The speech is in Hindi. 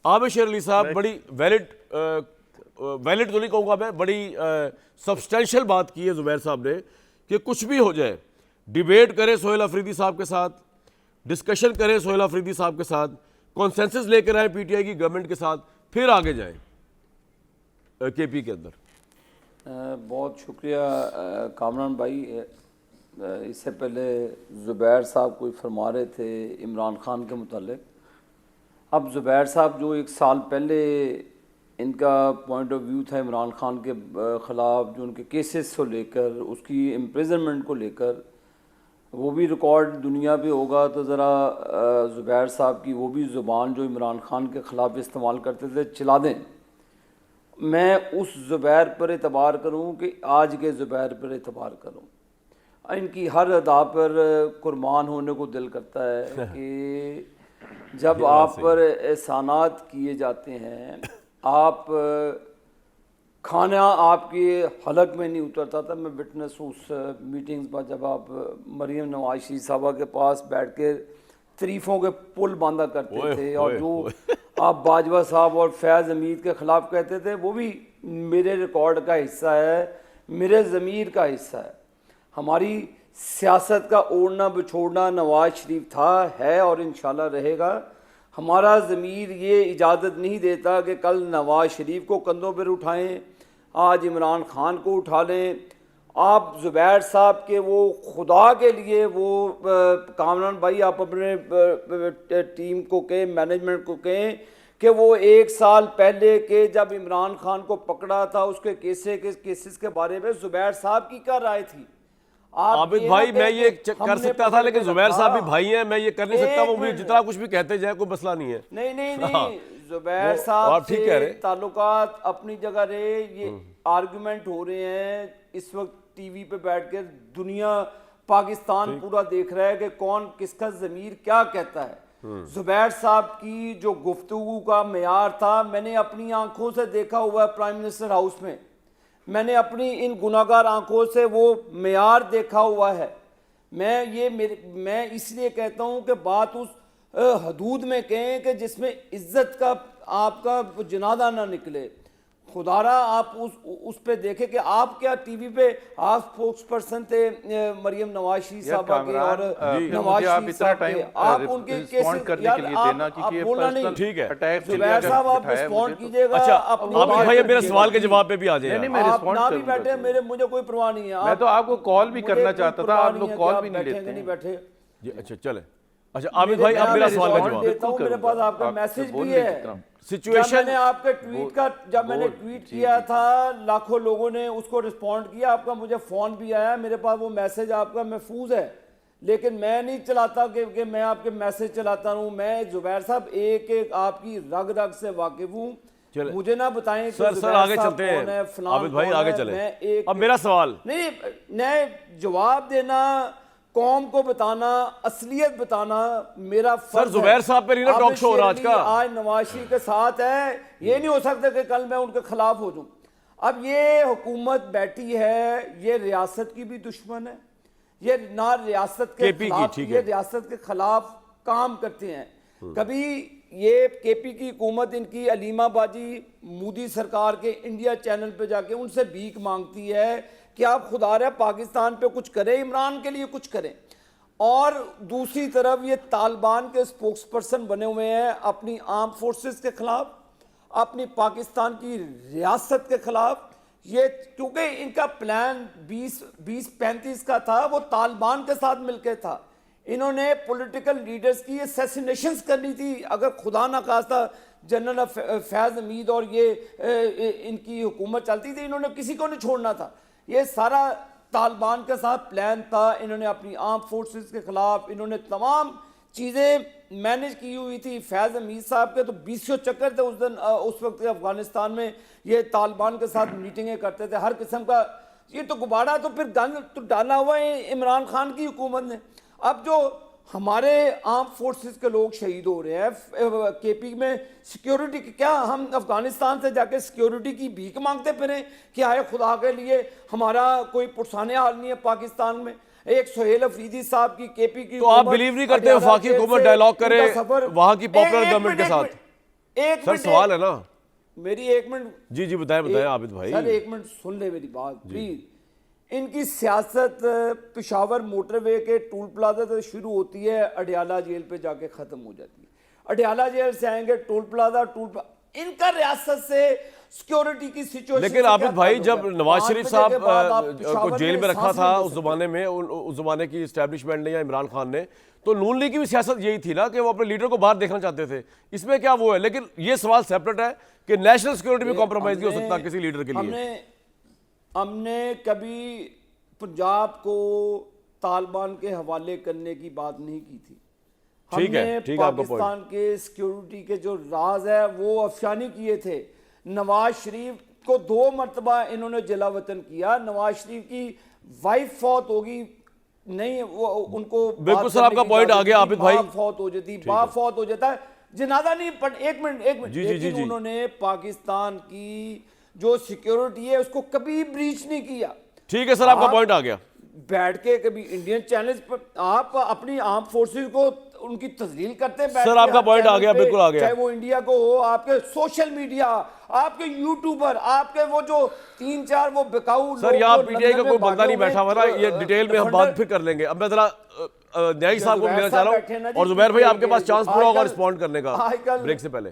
आबिद शेर अली साहब बड़ी वैलिड वैलिड तो नहीं कहूँगा मैं, बड़ी सब्सटेंशियल बात की है ज़ुबैर साहब ने कि कुछ भी हो जाए, डिबेट करें सोहेल अफरीदी साहब के साथ, डिस्कशन करें सोहेल अफरीदी साहब के साथ, कॉन्सेंसस लेकर आए पीटीआई की गवर्नमेंट के साथ, फिर आगे जाएं केपी के अंदर। बहुत शुक्रिया कामरान भाई। इससे पहले ज़ुबैर साहब कोई फरमा रहे थे इमरान खान के मुतालिक। अब ज़ुबैर साहब जो 1 साल पहले इनका पॉइंट ऑफ व्यू था इमरान खान के ख़िलाफ़, जो उनके केसेस को लेकर, उसकी इम्प्रिजनमेंट को लेकर, वो भी रिकॉर्ड दुनिया पे होगा। तो ज़रा ज़ुबैर साहब की वो भी ज़ुबान जो इमरान खान के ख़िलाफ़ इस्तेमाल करते थे चला दें। मैं उस ज़ुबैर पर एतबार करूं कि आज के ज़ुबैर पर एतबार करूं। इनकी हर अदा पर कुर्बान होने को दिल करता है कि जब आप पर एहसानात किए जाते हैं, आप खाना आपके हलक में नहीं उतरता था। मैं विटनेस उस मीटिंग्स पर जब आप मरीम नवाज शरीफ साहबा के पास बैठ के तरीफ़ों के पुल बांधा करते थे, और जो आप बाजवा साहब और फैज़ हमीद के ख़िलाफ़ कहते थे, वो भी मेरे रिकॉर्ड का हिस्सा है, मेरे ज़मीर का हिस्सा है। हमारी सियासत का ओढ़ना बिछोड़ना नवाज शरीफ था, है और इंशाल्लाह रहेगा। हमारा ज़मीर ये इजाज़त नहीं देता कि कल नवाज शरीफ को कंधों पर उठाएं, आज इमरान खान को उठा लें। आप ज़ुबैर साहब के वो खुदा के लिए वो कामरान भाई, आप अपने टीम को कहें, मैनेजमेंट को कहें कि वो 1 साल पहले के जब इमरान खान को पकड़ा था, उसके केसेस के बारे में ज़ुबैर साहब की क्या राय थी? आबिद भाई, मैं ये कर सकता था, लेकिन ज़ुबैर साहब भी भाई हैं, मैं ये कर नहीं सकता। वो मुझे जितना कुछ भी कहते जाए कोई मसला नहीं है। नहीं ज़ुबैर साहब से ताल्लुकात अपनी जगह रहे। ये आर्गुमेंट हो रहे हैं इस वक्त टीवी पे बैठ कर, दुनिया पाकिस्तान पूरा देख रहा है कि कौन किसका ज़मीर क्या कहता है। ज़ुबैर साहब की जो गुफ्तगू का मेयार था, मैंने अपनी आंखों से देखा हुआ है प्राइम मिनिस्टर हाउस में। मैंने अपनी इन गुनाहगार आंखों से वो मेयार देखा हुआ है। मैं इसलिए कहता हूँ कि बात उस हदूद में कहें कि जिसमें इज्जत का आपका जनादा ना निकले। खुदारा आप उस पे देखें कि आप क्या टीवी पे आप स्पोक्स पर्सन थे मरियम नवाज शरीफ साहबा के और नवाज शरीफ साहब के, आप उनके केसेस यार आप बोलना नहीं, ठीक है ज़ुबैर साहब आप रिस्पॉन्ड कीजिएगा। अच्छा आबिद भाई, मेरे सवाल के जवाब पे भी आ जाए। आप ना भी बैठे, मुझे कोई परवाह नहीं है। मैं तो आपको कॉल भी करना चाहता था, आप लोग कॉल भी नहीं लेते। नहीं बैठे जी, अच्छा चले। अच्छा आबिद भाई, अब मेरा सवाल का जवाब देता हूं। मेरे पास आपका मैसेज भी है। सिचुएशन मैंने आपके ट्वीट का मैंने ट्वीट किया था, लाखों लोगों ने उसको रिस्पॉन्ड किया। आपका मुझे फ़ोन भी आया, मेरे पास वो मैसेज आपका महफूज है। लेकिन मैं नहीं चलाता कि मैं आपके मैसेज चलाता हूँ। मैं ज़ुबैर साहब एक आपकी रग रग से वाकिफ हूँ। मुझे ना बताएं सर आगे चलते हैं। आबिद भाई आगे चले। अब मेरा सवाल नहीं, जवाब देना, कौम को बताना, असलियत बताना मेरा फर्ज है। सर ज़ुबैर साहब पे ना टॉक शो हो रहा आज का, आज नवाज शरीफ के साथ है, ये नहीं हो सकता कि कल मैं उनके खिलाफ हो जाऊं। अब ये हुकूमत बैठी है, ये रियासत की भी दुश्मन है। ये ना रियासत के खिलाफ, ये रियासत के खिलाफ काम करते हैं। कभी ये केपी की हुकूमत, इनकी अलीमा बाजी मोदी सरकार के इंडिया चैनल पे जाके उनसे भीख मांगती है कि आप खुदा रहे पाकिस्तान पे कुछ करें, इमरान के लिए कुछ करें। और दूसरी तरफ ये तालिबान के स्पोक्स पर्सन बने हुए हैं अपनी आर्म फोर्सेस के खिलाफ, अपनी पाकिस्तान की रियासत के खिलाफ। ये क्योंकि इनका प्लान 2035 का था, वो तालिबान के साथ मिलकर था। इन्होंने पॉलिटिकल लीडर्स की असैसिनेशंस करनी थी। अगर खुदा ना खास्ता जनरल फैज़ हमीद और ये इनकी हुकूमत चलती थी, इन्होंने किसी को नहीं छोड़ना था। ये सारा तालिबान के साथ प्लान था। इन्होंने अपनी आर्म फोर्सेस के खिलाफ इन्होंने तमाम चीज़ें मैनेज की हुई थी। फैज़ हमीद साहब के तो 20 चक्कर थे उस दिन, उस वक्त अफगानिस्तान में ये तालिबान के साथ मीटिंगें करते थे हर किस्म का। ये तो गुब्बारा तो फिर गन तो डाला हुआ है इमरान खान की हुकूमत ने। अब जो हमारे आर्म फोर्सेस के लोग शहीद हो रहे हैं केपी में, सिक्योरिटी क्या हम अफगानिस्तान से जाके सिक्योरिटी की भीख मांगते फिरें कि आए खुदा के लिए हमारा कोई पुरसाने हाल नहीं है पाकिस्तान में। एक सोहेल अफरीदी साहब की केपी की, तो आप बिलीव नहीं करते वफाकी हुकूमत डायलॉग करे वहां की पॉपुलर गवर्नमेंट के साथ? एक सर मिनट, सवाल है ना। मेरी एक मिनट, जी जी बताएं बताएं आबिद भाई। सर एक मिनट सुन ले मेरी बात प्लीज। इनकी सियासत पेशावर मोटरवे के टूल प्लाजा से शुरू होती है, अडयाला जेल पे जाके खत्म हो जाती है। अडयाला जेल से आएंगे टूल प्लाजा, इनका रियासत से सिक्योरिटी की सिचुएशन। लेकिन आबिद भाई जब नवाज शरीफ साहब को जेल में रखा था उस जमाने में, उस जमाने की एस्टेब्लिशमेंट ने या इमरान खान ने, तो नून लीग की भी सियासत यही थी ना कि वो अपने लीडर को बाहर देखना चाहते थे। इसमें क्या वो है? लेकिन ये सवाल सेपरेट है कि नेशनल सिक्योरिटी में कॉम्प्रोमाइज नहीं हो सकता किसी लीडर के लिए। हमने कभी पंजाब को तालिबान के हवाले करने की बात नहीं की थी। ठीक है, हमने ठीक है आपका पाकिस्तान के सिक्योरिटी के जो राज है वो अफशानी किए थे। नवाज शरीफ को 2 मरतबा इन्होंने जिला वतन किया। नवाज शरीफ की वाइफ फौत होगी, नहीं वो उनको बिल्कुल सर आपका पॉइंट आ गया आबिद भाई। फौत हो जाती, बाप फौत हो जाता है, जनाजा नहीं पढ़। एक मिनट, जी, जी, लेकिन जी। उन्होंने पाकिस्तान की जो सिक्योरिटी है उसको कभी ब्रीच नहीं किया। ठीक है सर आपका पॉइंट आ गया। बैठ के कभी इंडियन चैनल्स पर आप अपनी आर्म फोर्सेस को उनकी तस्लील करते हैं, सर आपका पॉइंट आ गया, बिल्कुल आ गया। चाहे वो इंडिया को हो, आपके सोशल मीडिया, आपके यूट्यूबर, आपके वो जो 3-4 वो बिकाऊ सर यहाँ पीटीआई का कोई बंदा नहीं बैठा हुआ ना, ये डिटेल में हम बात फिर कर लेंगे। अब मैं जरा न्यायिक साहब को मिलना चाह रहा हूँ, और जुबैर भाई आपके पास चांस पूरा होगा रिस्पॉन्ड करने का ब्रेक से पहले।